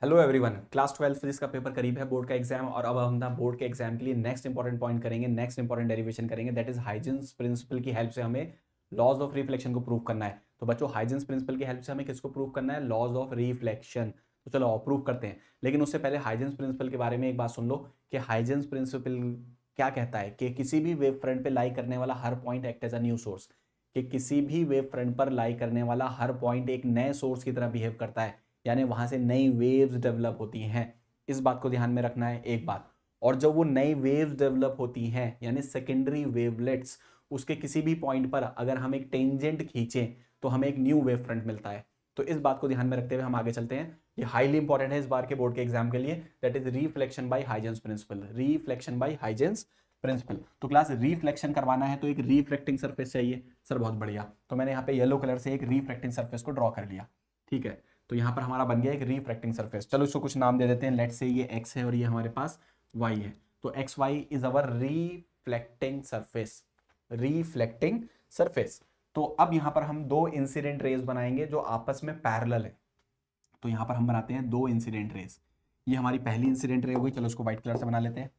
Hello everyone, class 12 physics का paper करीब है, बोर्ड का एग्जाम। और अब हम ना बोर्ड के एग्जाम के लिए नेक्स्ट इंपॉर्टेंट पॉइंट करेंगे, नेक्स्ट इंपॉर्टेंट डेरिवेशन करेंगे। दैट इज हाइजेंस प्रिंसिपल की हेल्प से हमें लॉज ऑफ रिफ्लेक्शन को प्रूव करना है। तो बच्चों, हाइजेंस प्रिंसिपल की हेल्प से हमें किसको प्रूव करना है? Laws of reflection. तो चलो प्रूव करते हैं, लेकिन उससे पहले हाइजेंस प्रिंसिपल के बारे में एक बात सुन लो कि हाइजेंस प्रिंसिपल क्या कहता है कि किसी भी वेव फ्रंट पे लाई करने वाला हर point act as a new source, कि किसी भी वेव फ्रंट पर लाई करने वाला हर पॉइंट एक नए सोर्स की तरह बिहेव करता है, यानी वहां से नई वेव्स डेवलप होती हैं। इस बात को ध्यान में रखना है एक बात। और जब वो नई वेव्स डेवलप होती हैं यानी सेकेंडरी वेवलेट्स, उसके किसी भी पॉइंट पर अगर हम एक टेंजेंट खींचें तो हमें एक न्यू वेव फ्रंट मिलता है। तो इस बात को ध्यान में रखते हुए हम आगे चलते हैं। ये हाईली इंपॉर्टेंट है इस बार के बोर्ड के एग्जाम के लिए। That is reflection by Huygens principle. Reflection by Huygens principle. तो क्लास रिफ्लेक्शन करवाना है तो एक रिफ्लेक्टिंग सरफेस चाहिए। सर बहुत बढ़िया, तो मैंने यहाँ पे येलो कलर से एक रिफ्लेक्टिंग सरफेस को ड्रॉ कर लिया। ठीक है, तो यहाँ पर हमारा बन गया एक रिफ्लेक्टिंग सरफेस। चलो इसको कुछ नाम दे देते हैं। लेट्स से ये x है और ये हमारे पास y है। तो X Y is our reflecting surface. Reflecting surface. तो अब यहाँ पर हम दो इंसिडेंट रेज बनाएंगे जो आपस में पैरेलल है। तो यहाँ पर हम बनाते हैं दो इंसिडेंट रेज। ये हमारी पहली इंसिडेंट रे हो गई। चलो इसको व्हाइट कलर से बना लेते हैं।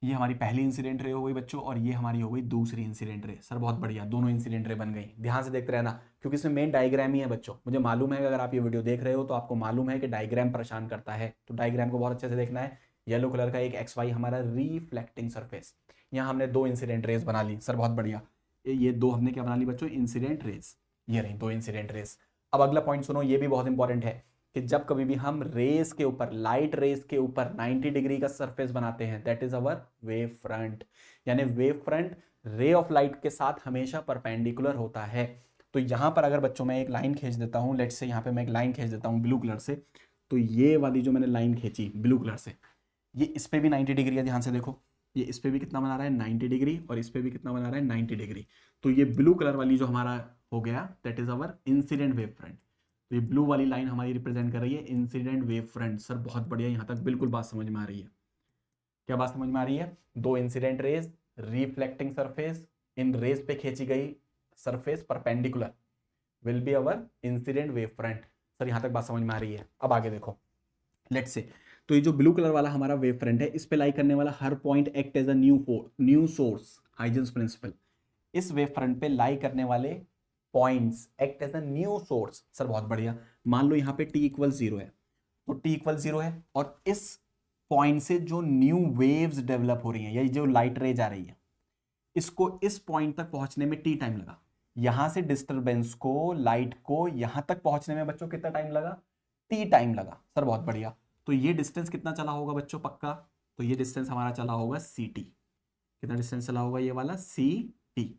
ये हमारी पहली इंसिडेंट रे हो गई बच्चों, और ये हमारी हो गई दूसरी इंसिडेंट रे। सर बहुत बढ़िया, दोनों इंसिडेंट रे बन गई। ध्यान से देखते रहना क्योंकि इसमें मेन डायग्राम ही है बच्चों। मुझे मालूम है कि अगर आप ये वीडियो देख रहे हो तो आपको मालूम है कि डायग्राम परेशान करता है, तो डायग्राम को बहुत अच्छे से देखना है। येलो कलर का एक एक्स वाई हमारा रिफ्लेक्टिंग सरफेस। यहाँ हमने दो इंसिडेंट रेज बना ली। सर बहुत बढ़िया, ये दो हमने क्या बना ली बच्चों? Incident raise. ये रही दो इंसिडेंट रेज। अब अगला पॉइंट सुनो, ये भी बहुत इंपॉर्टेंट है कि जब कभी भी हम रेस के ऊपर, लाइट रेस के ऊपर 90 डिग्री का सरफेस बनाते हैं, that is our wave front. यानी wave front ray of light के साथ हमेशा परपेंडिकुलर होता है। तो यहां पर अगर बच्चों मैं एक लाइन खींच देता हूं, लेट्स से यहां पे मैं एक लाइन खींच देता हूं ब्लू कलर से, तो ये वाली जो मैंने लाइन खींची ब्लू कलर से, ये इस पे भी 90 डिग्री है। ध्यान से देखो, ये इस पे भी कितना बना रहा है? 90 डिग्री। और इस पे भी कितना बना रहा है? 90 डिग्री। तो ये ब्लू कलर वाली जो हमारा हो गया, that is our incident wave front. तो ये ब्लू वाली लाइन हमारी रिप्रेजेंट कर रही है इंसिडेंट वेव फ्रंट। सर बहुत बढ़िया, यहां तक बिल्कुल बात समझ में आ रही है। क्या बात समझ में आ रही है? दो इंसिडेंट रेज, रिफ्लेक्टिंग सरफेस, इन रेज पे खींची गई surface perpendicular will be our incident wave front. Sir यहां तक बात समझ में आ रही है? अब आगे देखो, लेट्स से, तो ये जो ब्लू कलर वाला हमारा वेव फ्रंट है, इस पे लाई करने वाला हर point act as a new source. Huygens principle. इस वेव फ्रंट पे लाई करने वाले points act as a new source. Sir बहुत बढ़िया, मान लो यहाँ पे t इक्वल 0 है, तो t इक्वल 0 है और इस पॉइंट से जो न्यू वेव्स डेवलप हो रही हैं, या जो लाइट रेज आ रही है, इसको इस पॉइंट तक पहुंचने में t टाइम लगा। यहां से डिस्टरबेंस को, लाइट को यहां तक पहुंचने में बच्चों कितना टाइम लगा? t टाइम लगा। सर बहुत बढ़िया, तो ये डिस्टेंस कितना चला होगा बच्चों पक्का? तो ये डिस्टेंस हमारा चला होगा ct। कितना डिस्टेंस चला होगा? ये वाला ct।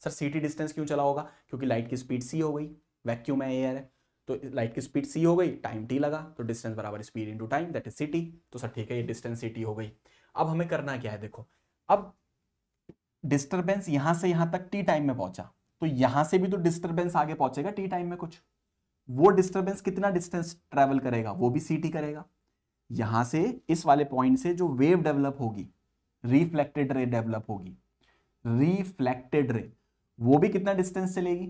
सर ct डिस्टेंस क्यों चला होगा? क्योंकि लाइट की स्पीड c हो गई, वैक्यूम है, एयर है, तो लाइट की स्पीड c हो गई, टाइम t लगा, तो डिस्टेंस बराबर speed into time, that is ct। तो सर ठीक है, ये डिस्टेंस ct हो गई। अब हमें करना क्या है? देखो, अब डिस्टरबेंस यहां से यहां तक टी टाइम में पहुंचा, तो यहां से भी तो डिस्टरबेंस आगे पहुंचेगा टी टाइम में कुछ। वो डिस्टरबेंस कितना डिस्टेंस ट्रेवल करेगा? वो भी ct करेगा। यहां से इस वाले पॉइंट से जो वेव डेवलप होगी, रिफ्लेक्टेड रे डेवलप होगी, रिफ्लेक्टेड रे, वो भी कितना डिस्टेंस चलेगी?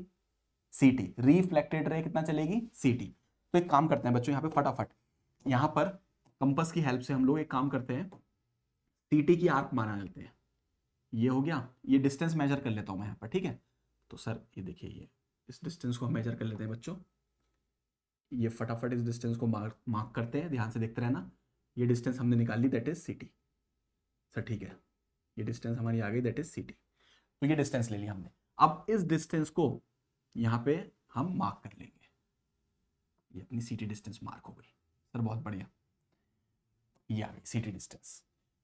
ct। रिफ्लेक्टेड रे कितना चलेगी? ct। तो एक काम करते हैं बच्चों, यहां पे फटाफट यहां पर कंपास की हेल्प से हम लोग एक काम करते हैं, ct की आर्क बना लेते हैं। ये हो गया, ये डिस्टेंस मेजर कर लेता हूं मैं यहां पर, ठीक है? तो सर ये देखिए, ये इस डिस्टेंस को हम मेजर कर लेते हैं बच्चों। ये फटाफट इस डिस्टेंस को मार्क करते हैं, ध्यान से देखते रहना। ये डिस्टेंस हमने निकाल ली, दैट इज ct। सर ठीक है, ये डिस्टेंस हमारी आ गई, दैट इज ct। तो ये डिस्टेंस ले लिया हमने। अब इस डिस्टेंस को यहां पे हम मार्क कर लेंगे। ये अपनी ct डिस्टेंस मार्क हो गई। सर बहुत बढ़िया, ये आ गई ct डिस्टेंस।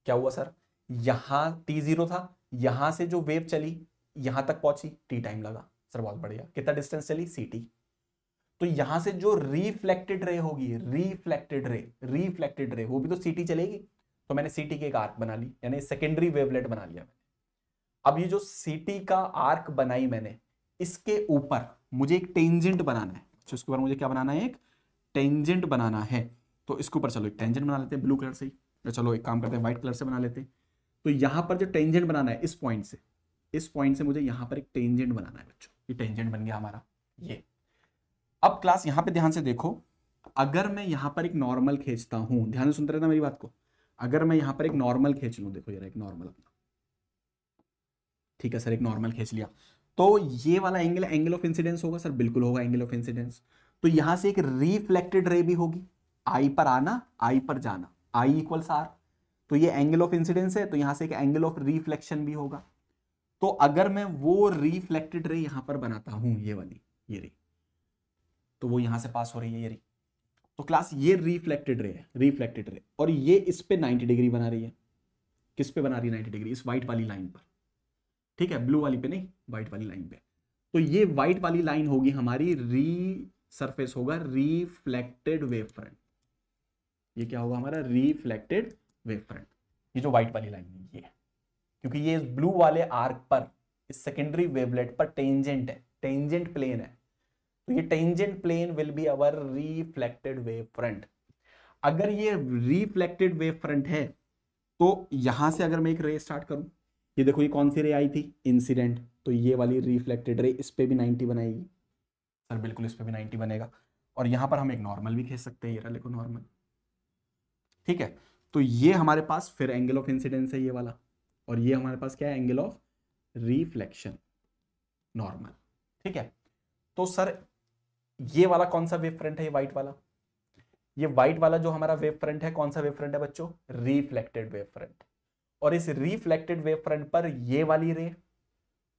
क्या हुआ सर? यहां t0 था, यहां से जो वेव चली यहां तक पहुंची, t टाइम लगा। सर बहुत बढ़िया, कितना डिस्टेंस चली? ct। तो यहां से जो रिफ्लेक्टेड रे होगी, रिफ्लेक्टेड रे वो भी तो ct चलेगी। तो मैंने ct की एक आर्क बना ली, यानी सेकेंडरी वेवलेट बना लिया मैंने। अब ये जो ct का आर्क बनाई मैंने, इसके ऊपर मुझे एक टेंजेंट बनाना है। तो इसके ऊपर मुझे क्या बनाना है? एक टेंजेंट बनाना है। तो इसके ऊपर चलो एक टेंजेंट बना लेते हैं ब्लू कलर से ही। तो चलो एक काम करते हैं, व्हाइट कलर से बना लेते हैं। तो यहां पर जो टेंजेंट बनाना है, इस पॉइंट से मुझे यहां पर एक टेंजेंट बनाना है बच्चों। ये टेंजेंट बन गया हमारा ये। अब क्लास यहां पे ध्यान से देखो, अगर मैं यहां पर एक नॉर्मल खींचता हूं, ध्यान से सुनते रहना मेरी बात को, अगर मैं यहां पर एक नॉर्मल खींच लूं, देखो यार एक नॉर्मल, ठीक है सर एक नॉर्मल खींच लिया, तो ये वाला एंगल एंगल ऑफ इंसिडेंस होगा सर, बिल्कुल होगा एंगल ऑफ इंसिडेंस। तो यहां से एक रिफ्लेक्टेड रे भी होगी, आई पर आना आई पर जाना, आई इक्वल्स आर, तो ये एंगल ऑफ इंसिडेंस है, तो यहां से एक एंगल ऑफ रिफ्लेक्शन भी होगा। तो अगर मैं वो रिफ्लेक्टेड रे यहां पर बनाता हूं, ये वाली ये रे, तो वो यहां से पास हो रही है ये रे, तो क्लास ये रिफ्लेक्टेड रे है, रिफ्लेक्टेड रे, और ये इस पे 90 डिग्री बना रही है। किस पे बना रही है 90 डिग्री? इस व्हाइट वाली लाइन पर, ठीक है, ब्लू वाली पे नहीं, व्हाइट वाली लाइन पे। तो ये व्हाइट वाली लाइन होगी हमारी सरफेस होगा रिफ्लेक्टेड वेव फ्रंट। ये क्या होगा हमारा? Reflected wave front. ये जो व्हाइट वाली लाइन है ये, क्योंकि ये ब्लू वाले आर्क पर, इस सेकेंडरी वेवलेट पर टेंजेंट है, टेंजेंट प्लेन है, तो ये tangent plane will be our reflected wave front. अगर ये रिफ्लेक्टेड वेव फ्रंट है, तो यहां से अगर मैं एक रे स्टार्ट करूं, ये देखो ये कौन सी रे आई थी? इंसिडेंट, तो ये वाली रिफ्लेक्टेड रे इस पे भी 90 बनाएगी सर, बिल्कुल इस पे भी 90 बनेगा। और यहां पर हम एक नॉर्मल भी खींच सकते हैं, ये रहा देखो नॉर्मल, ठीक है। तो ये हमारे पास फिर एंगल ऑफ इंसिडेंस है ये वाला, और ये हमारे पास क्या है? एंगल ऑफ रिफ्लेक्शन, नॉर्मल, ठीक है। तो सर ये वाला कौन सा वेव फ्रंट है? ये व्हाइट वाला, ये व्हाइट वाला जो हमारा वेव फ्रंट है, कौन सा वेव फ्रंट है बच्चों? Reflected wave front. और इस रिफ्लेक्टेड वेव फ्रंट पर ये वाली रे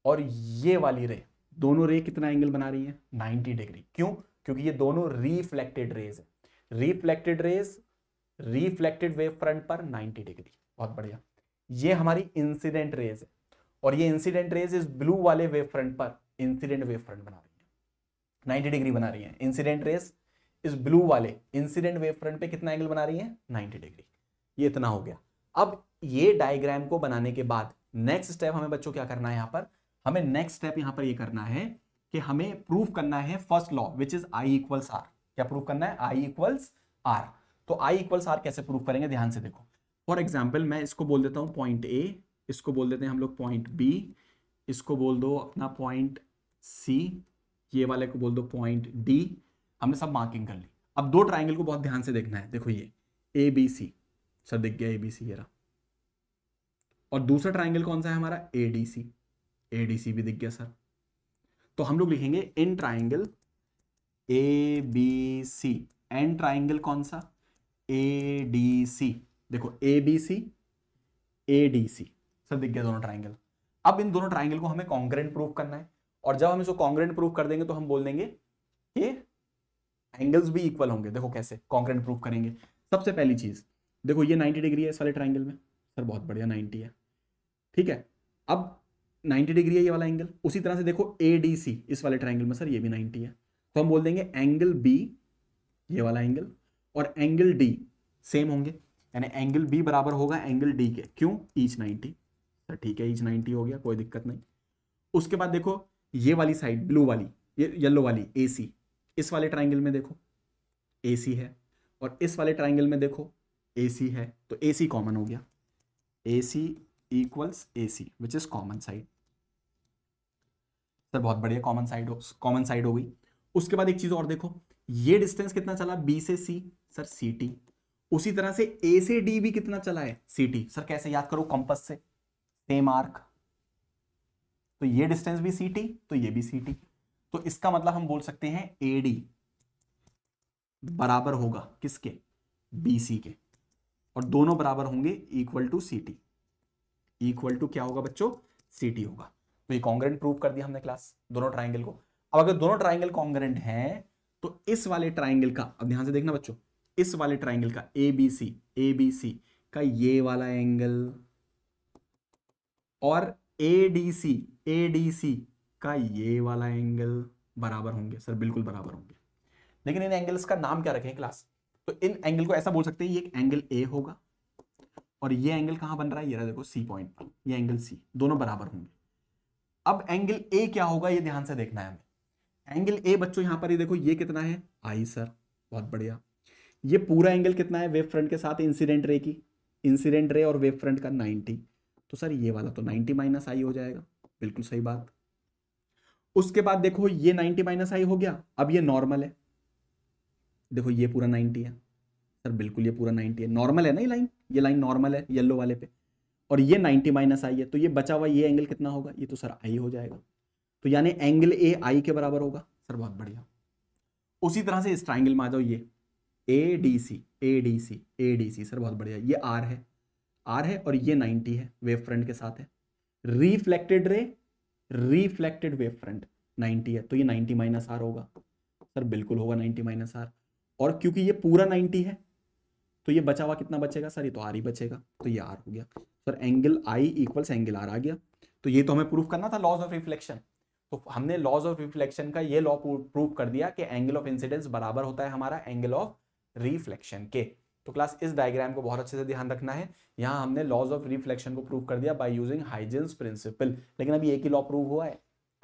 और ये वाली रे, दोनों रे कितना एंगल बना रही है? 90 डिग्री। क्यों? क्योंकि ये दोनों रिफ्लेक्टेड रेज है, reflected raise reflected wave front पर 90 डिग्री। बहुत बढ़िया। ये हमारी इंसिडेंट रेज है, और ये इंसिडेंट रेज इस ब्लू वाले वेव फ्रंट पर इंसिडेंट वेव फ्रंट बना रही है, 90 डिग्री बना रही है। इंसिडेंट रेज इस ब्लू वाले इंसिडेंट वेव फ्रंट पे कितना एंगल बना रही है? 90 डिग्री। ये इतना हो गया। अब ये डायग्राम को बनाने के बाद नेक्स्ट स्टेप हमें बच्चों क्या करना है? यहां पर हमें नेक्स्ट स्टेप यहां पर ये करना है कि हमें प्रूव करना है first law which is I equals R. क्या प्रूव करना है? I equals R. तो आई इक्वल्स आर कैसे प्रूव करेंगे? ध्यान से देखो। फॉर एग्जाम्पल मैं इसको बोल देता हूं पॉइंट ए, इसको बोल देते हैं हम लोग पॉइंट बी, इसको बोल दो अपना पॉइंट सी, ये वाले को बोल दो पॉइंट डी। हमने सब मार्किंग कर ली। अब दो ट्राइंगल को बहुत ध्यान से देखना है। देखो ये ए बी सी, सर दिख गया ए बी सी ये रहा, और दूसरा ट्राइंगल कौन सा है हमारा? ए डी सी, ए डी सी भी दिख गया सर। तो हम लोग लिखेंगे in triangle A B C, in triangle कौन सा? A D C. देखो A B C A D C, sir दिख गया दोनों ट्राइंगल। अब इन दोनों ट्राइंगल को हमें कॉन्ग्रुएंट प्रूव करना है, और जब हम इसको कॉन्ग्रुएंट प्रूव कर देंगे तो हम बोल देंगे कि एंगल्स भी इक्वल होंगे। देखो कैसे कॉन्ग्रुएंट प्रूव करेंगे। सबसे पहली चीज देखो, ये 90 डिग्री है इस वाले ट्राइंगल में, सर बहुत बढ़िया 90 है, ठीक है। अब 90 डिग्री है ये वाला एंगल, उसी तरह से देखो ए डी सी इस वाले ट्राइंगल में, सर ये भी 90 है, तो हम बोल देंगे एंगल बी ये वाला एंगल और एंगल डी सेम होंगे, यानी एंगल बी बराबर होगा एंगल डी के। क्यों? ईच 90, सर ठीक है ईच 90 हो गया, कोई दिक्कत नहीं। उसके बाद देखो ये वाली साइड ब्लू वाली, ये येलो वाली ए सी, इस वाले ट्राइंगल में देखो ए सी है, और इस वाले ट्राइंगल में देखो ए सी है, तो ए सी कॉमन हो गया, A C equals A C which is common side. Sir बहुत बढ़िया, कॉमन साइड हो गई। उसके बाद एक चीज और देखो, ये डिस्टेंस कितना चला बी से सी? Sir C T. उसी तरह से ए से डी भी कितना चला है? C T. सर कैसे याद करो? कंपास से, सेम आर्क, तो ये डिस्टेंस भी सी टी, तो ये भी सी टी। तो इसका मतलब हम बोल सकते हैं ए डी बराबर होगा किसके? बी सी के, और दोनों बराबर होंगे equal to C T. Equal to क्या होगा बच्चों? सी टी होगा। तो ये कॉन्ग्रुएंट प्रूव कर दिया हमने क्लास, दोनों ट्राइंगल को। अब अगर दोनों ट्राइंगल कॉन्ग्रुएंट हैं तो इस वाले ट्राइंगल का, अब ध्यान से देखना बच्चों, इस वाले ट्राइंगल का ए बी सी का ये वाला एंगल और ए डी सी का ये वाला एंगल बराबर होंगे। सर बिल्कुल बराबर होंगे। लेकिन इन एंगल्स का नाम क्या रखें क्लास? तो इन एंगल को ऐसा बोल सकते हैं, ये एक एंगल ए होगा, और ये एंगल कहां बन रहा है? ये रहा देखो सी पॉइंट पर, ये एंगल सी, दोनों बराबर होंगे। अब एंगल ए क्या होगा ये ध्यान से देखना है हमें। एंगल ए बच्चों यहां पर ये देखो, ये कितना है? आई सर, बहुत बढ़िया। ये पूरा एंगल कितना है वेव फ्रंट के साथ इंसिडेंट रे की? इंसिडेंट रे और वेव फ्रंट का 90, तो सर ये वाला तो 90 माइनस आई हो जाएगा, बिल्कुल सही बात। उसके बाद देखो ये 90 माइनस आई हो गया, अब ये नॉर्मल है, देखो ये पूरा 90 है सर, बिल्कुल ये पूरा 90 है, नॉर्मल है ना ये लाइन नॉर्मल है येलो वाले पे, और ये 90 माइनस आई है, तो ये बचा हुआ ये एंगल कितना होगा, ये तो सर आई हो जाएगा, तो यानी एंगल ए आई के बराबर होगा सर, बहुत बढ़िया। उसी तरह से इस ट्राइंगल में आ जाओ, ये A D C A D C A D C, sir बहुत बढ़िया, ये आर है और ये 90 है, वेव फ्रंट के साथ है, रिफ्लेक्टेड वेव फ्रंट 90 है, तो ये 90 माइनस आर होगा सर, बिल्कुल होगा 90 माइनस आर, और क्योंकि ये पूरा 90 है तो ये बचा हुआ कितना बचेगा सर, ये तो आर ही बचेगा, तो ये आर हो गया sir, angle I equals angle R आ गया। तो ये तो हमें प्रूफ करना था लॉज ऑफ रिफ्लेक्शन, तो हमने लॉज ऑफ रिफ्लेक्शन का ये लॉ प्रूफ कर दिया कि एंगल ऑफ इंसिडेंस बराबर होता है हमारा एंगल ऑफ रिफ्लेक्शन के। तो क्लास इस डायग्राम को बहुत अच्छे से ध्यान रखना है, यहां हमने लॉज ऑफ रिफ्लेक्शन को प्रूव कर दिया बाय यूजिंग हाइजेंस प्रिंसिपल, लेकिन अभी एक ही लॉ प्रूव हुआ है,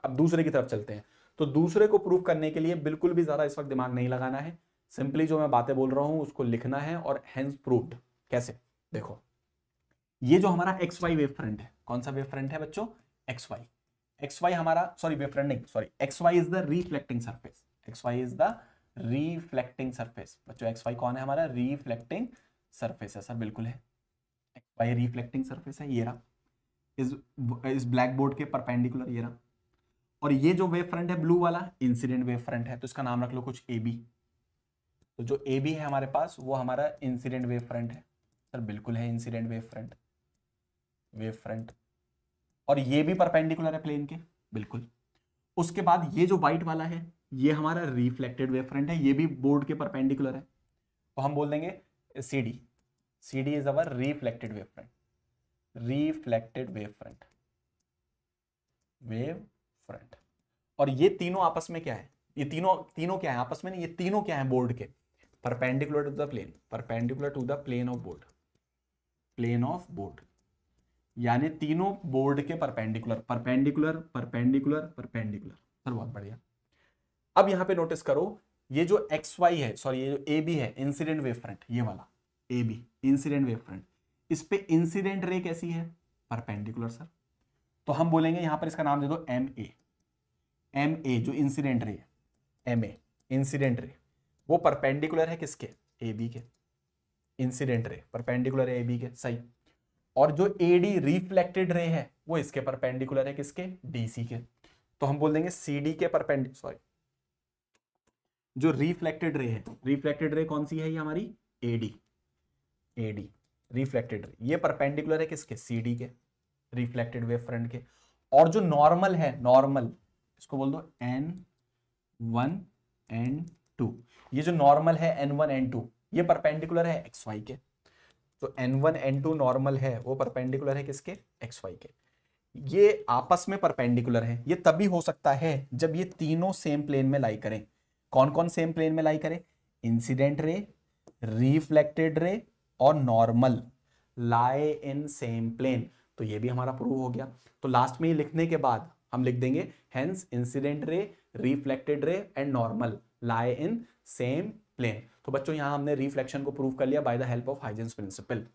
अब दूसरे की तरफ चलते हैं। तो दूसरे को प्रूव करने के लिए बिल्कुल भी ज्यादा इस वक्त दिमाग नहीं लगाना है, सिंपली जो मैं बातें बोल रहा हूं उसको लिखना है और हेंस प्रूव्ड। कैसे, देखो ये जो हमारा एक्स वाई वेव फ्रंट है, कौन सा वेव फ्रंट है बच्चों, एक्स वाई हमारा, सॉरी वेव फ्रंट नहीं, sorry X Y is the reflecting surface, X Y is the reflecting surface बच्चों, एक्स वाई कौन है हमारा, रिफ्लेक्टिंग सरफेस है सर, बिल्कुल है, एक्स वाई रिफ्लेक्टिंग सरफेस है, ये रहा इस ब्लैक बोर्ड के परपेंडिकुलर, ये रहा, और ये जो वेव फ्रंट है ब्लू वाला इंसिडेंट वेव फ्रंट है, तो इसका नाम रख लो कुछ ए बी, तो जो ए बी है हमारे पास वो हमारा इंसिडेंट वेव फ्रंट है सर, बिल्कुल है इंसिडेंट वेव फ्रंट, और ये भी परपेंडिकुलर है प्लेन के, बिल्कुल। उसके बाद ये जो व्हाइट वाला है ये हमारा रिफ्लेक्टेड वेव फ्रंट है, ये भी बोर्ड के परपेंडिकुलर है, तो हम बोल देंगे C D is our reflected wave front, और ये तीनों आपस में क्या है, ये तीनों क्या है आपस में नहीं, ये तीनों क्या है बोर्ड के perpendicular to the plane of board, यानी तीनों बोर्ड के परपेंडिकुलर सर, बहुत बढ़िया। अब यहां पे नोटिस करो ये जो एक्स वाई है, सॉरी ये जो ए बी है इंसिडेंट वेव फ्रंट, ये वाला A B incident wave front, इस पे इंसिडेंट रे कैसी है, परपेंडिकुलर सर, तो हम बोलेंगे यहां पर इसका नाम दे दो एम ए जो इंसिडेंट रे है, एम ए इंसिडेंट रे, वो परपेंडिकुलर है किसके, ए बी के, इंसिडेंट रे परपेंडिकुलर है ए बी के, सही, और जो ए डी रिफ्लेक्टेड रे है वो इसके परपेंडिकुलर है किसके, डी सी के, तो हम बोल देंगे सी डी के परपेंडिकुलर, सॉरी जो रिफ्लेक्टेड रे कौन सी है, ये हमारी ए डी रिफ्लेक्टेड रे, ये परपेंडिकुलर है किसके, सी डी के, रिफ्लेक्टेड वेव फ्रंट के, और जो नॉर्मल है, इसको बोल दो N1 N2, ये जो नॉर्मल है N1 N2 ये परपेंडिकुलर है एक्स वाई के, तो N1 N2 नॉर्मल है वो परपेंडिकुलर है किसके, एक्स वाई के, ये आपस में परपेंडिकुलर है, ये तभी हो सकता है जब ये तीनों सेम प्लेन में लाई करें, कौन कौन सेम प्लेन में लाई करें, इंसिडेंट रे, रिफ्लेक्टेड रे और normal lie in same plane, तो ये भी हमारा प्रूव हो गया। तो लास्ट में ये लिखने के बाद हम लिख देंगे hence incident ray, reflected ray and normal lie in same plane. तो बच्चों यहां हमने रिफ्लेक्शन को प्रूव कर लिया by the help of Huygens principal.